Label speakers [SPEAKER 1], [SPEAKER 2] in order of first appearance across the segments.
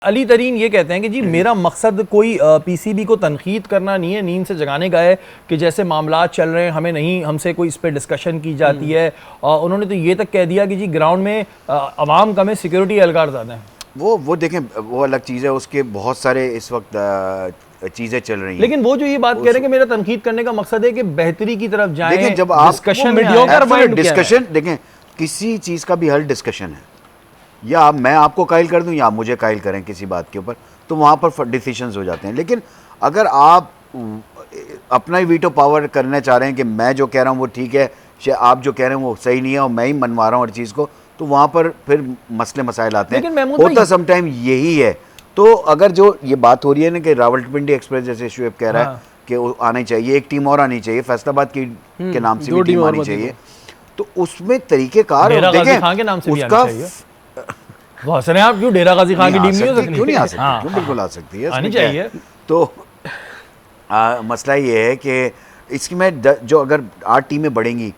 [SPEAKER 1] अली तरीन ये कहते हैं कि जी मेरा मकसद कोई पीसीबी को तनकीद करना नहीं है, नींद से जगाने का है कि जैसे मामलात चल रहे हैं हमें नहीं, हमसे कोई इस पर डिस्कशन की जाती है। उन्होंने तो ये तक कह दिया कि जी ग्राउंड में अवाम कम है, सिक्योरिटी एहलकार ज़्यादा हैं।
[SPEAKER 2] वो देखें, वो अलग चीज़ है, उसके बहुत सारे इस वक्त चीज़ें चल रही हैं।
[SPEAKER 1] लेकिन वो जो ये बात कह रहे हैं कि मेरा तनकीद करने का मकसद है कि बेहतरी की तरफ जाएं,
[SPEAKER 2] देखें जब आप
[SPEAKER 1] डिस्कशन
[SPEAKER 2] देखें किसी चीज़ का भी हल डिस्कशन है, या मैं आपको कायल कर दूं या आप मुझे कायल करें किसी बात के ऊपर, तो वहाँ पर डिसीजंस हो जाते हैं। लेकिन अगर आप अपना ही वीटो पावर करना चाह रहे हैं कि मैं जो कह रहा हूँ वो ठीक है, आप जो कह रहे हैं वो सही नहीं है और मैं ही मनवा रहा हूँ हर चीज़ को, तो वहाँ पर फिर मसले मसाइल आते हैं। होता समटाइम यही है। तो अगर जो ये बात हो रही है ना कि रावलपिंडी एक्सप्रेस जैसे शुएब कह रहा है कि वो आना चाहिए, एक टीम और आनी चाहिए, फैसलाबाद की के नाम से भी टीम आनी चाहिए, तो उसमें तरीक़ेकार देखें उसका
[SPEAKER 1] वो हंस रहे हैं आप, क्यों डेरा गाजी खान की टीम नहीं हो सकती?
[SPEAKER 2] क्यों नहीं आ सकती? क्यों बिल्कुल आ सकती है,
[SPEAKER 1] आनी चाहिए।
[SPEAKER 2] तो मसला ये है कि इसकी में जो अगर 8 टीमें बढ़ेंगी,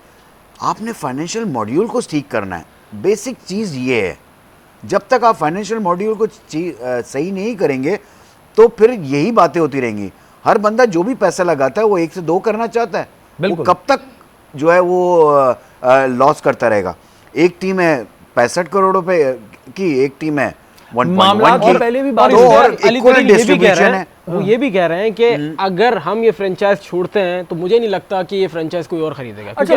[SPEAKER 2] आपने फाइनेंशियल मॉड्यूल को ठीक करना है। बेसिक चीज़ ये है, जब तक आप फाइनेंशियल मॉड्यूल को सही नहीं करेंगे तो फिर यही बातें होती रहेंगी। हर बंदा जो भी पैसा लगाता है वो 1 से 2 करना चाहता है, वो कब तक जो है वो लॉस करता रहेगा। एक टीम है 65 करोड़ रुपए की, एक टीम है 1.1 की,
[SPEAKER 1] पहले भी
[SPEAKER 2] बात
[SPEAKER 3] है। वो ये भी कह रहे हैं कि अगर हम ये फ्रेंचाइज छोड़ते हैं तो मुझे नहीं लगता कि ये फ्रेंचाइज कोई और खरीदेगा।
[SPEAKER 1] अच्छा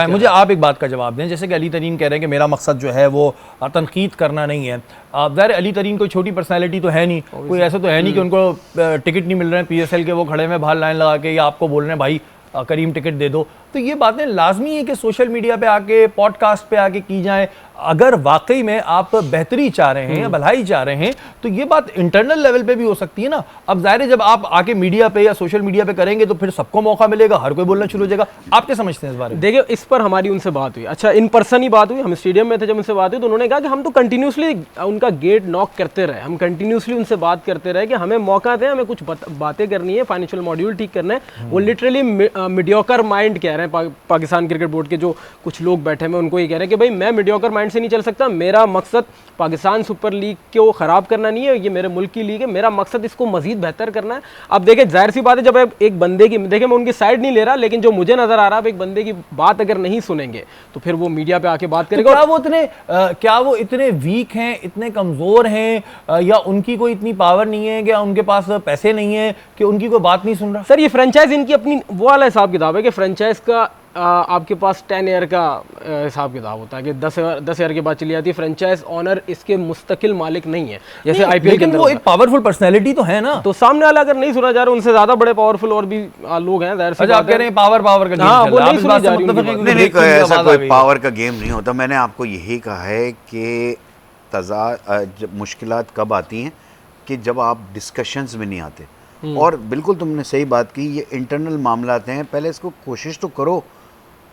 [SPEAKER 1] मुझे आप एक बात का जवाब दें, जैसे कि अली तरीन कह रहे हैं कि मेरा मकसद जो है वो तनकीद करना नहीं है। ज़ाहिर अली तरीन कोई छोटी पर्सनैलिटी तो है नहीं, कोई ऐसा तो है नहीं कि उनको टिकट नहीं मिल रहे हैं PSL के, वो खड़े में बाहर लाइन लगा के या आपको बोल रहे हैं भाई करीम टिकट दे दो। तो ये बातें लाजमी है कि सोशल मीडिया पे आके, पॉडकास्ट पे आके की जाएं। अगर वाकई में आप बेहतरी चाह रहे हैं या भलाई चाह रहे हैं तो ये बात इंटरनल लेवल पे भी हो सकती है ना। अब जाहिर है जब आप आके मीडिया पे या सोशल मीडिया पे करेंगे तो फिर सबको मौका मिलेगा, हर कोई बोलना शुरू हो जाएगा। आप क्या समझते हैं इस बारे में?
[SPEAKER 3] देखिए इस पर हमारी उनसे बात हुई, अच्छा इन पर्सन ही बात हुई, हम स्टेडियम में थे जब उनसे बात हुई तो उन्होंने कहा कि हम तो कंटिन्यूसली उनका गेट नॉक करते रहे, हम कंटिन्यूसली उनसे बात करते रहे कि हमें मौका दें, हमें कुछ बातें करनी है, फाइनेंशियल मॉड्यूल ठीक करना है। वो लिटरली मीडियोकर माइंड कह रहे हैं, पाकिस्तान क्रिकेट बोर्ड के जो कुछ लोग बैठे हैं उनको ये कह रहे हैं कि भाई मैं मीडियोकर माइंड से नहीं चल सकता, मेरा मकसद पाकिस्तान सुपर लीग को खराब करना नहीं है, ये मेरे मुल्क की लीग है, मेरा मकसद इसको मजीद बेहतर करना है। अब देखिए जाहिर सी बात है, जब एक बंदे की, देखिए मैं उनकी साइड नहीं ले रहा, लेकिन जो मुझे नजर आ रहा है एक बंदे की बात अगर नहीं सुनेंगे तो फिर वो मीडिया पे आके बात करेगा।
[SPEAKER 1] तो क्या वो इतने वीक हैं, इतने कमजोर हैं, या उनकी कोई इतनी पावर नहीं है, या उनके पास पैसे नहीं है कि उनकी कोई बात नहीं सुन रहा?
[SPEAKER 3] सर ये फ्रेंचाइज इनकी अपनी वो वाला हिसाब किताब है कि फ्रेंचाइज का आपके पास 10 ईयर का हिसाब किताब होता है कि 10 ईयर के बाद चली जाती है फ्रेंचाइज। ऑनर इसके मुस्तकिल मालिक नहीं है, जैसे IPL के अंदर
[SPEAKER 1] वो एक पावरफुल पर्सनैलिटी तो है ना,
[SPEAKER 3] तो सामने वाला अगर नहीं सुना जा रहा, उनसे ज्यादा बड़े पावरफुल और भी लोग हैं।
[SPEAKER 1] आप कह रहे हैं पावर का गेम,
[SPEAKER 3] वो नहीं सुना जा रही।
[SPEAKER 2] ऐसा कोई पावर का गेम नहीं होता। मैंने आपको यही कहा है कि मुश्किलात कब आती हैं कि जब आप डिस्कशंस में नहीं आते। और बिल्कुल तुमने सही बात की, ये इंटरनल मामलात हैं, पहले इसको कोशिश तो करो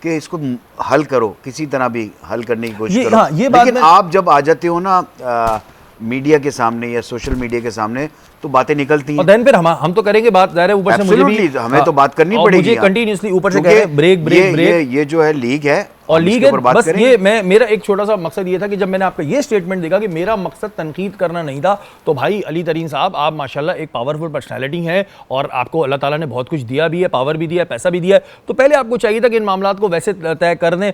[SPEAKER 2] कि इसको हल करो, किसी तरह भी हल करने की कोशिश करो। लेकिन आप जब आ जाते हो ना मीडिया के सामने या सोशल मीडिया के सामने तो बातें निकलती हैं।
[SPEAKER 1] फिर हम तो करेंगे बात, ज़ाहिर है ऊपर से मुझे भी
[SPEAKER 2] हमें तो बात करनी पड़ेगी,
[SPEAKER 1] मुझे कंटिन्यूअसली ऊपर से कह रहे हैं ब्रेक
[SPEAKER 2] ये जो है लीग है
[SPEAKER 1] और लीग है। बस ये मेरा एक छोटा सा मकसद ये था कि जब मैंने आपका ये स्टेटमेंट देखा कि मेरा मकसद तनकीद करना नहीं था, तो भाई अली तरीन साहब आप माशाल्लाह एक पावरफुल पर्सनैलिटी हैं और आपको अल्लाह ताला ने बहुत कुछ दिया भी है, पावर भी दिया है, पैसा भी दिया है, तो पहले आपको चाहिए था कि इन मामलात को वैसे तय कर दें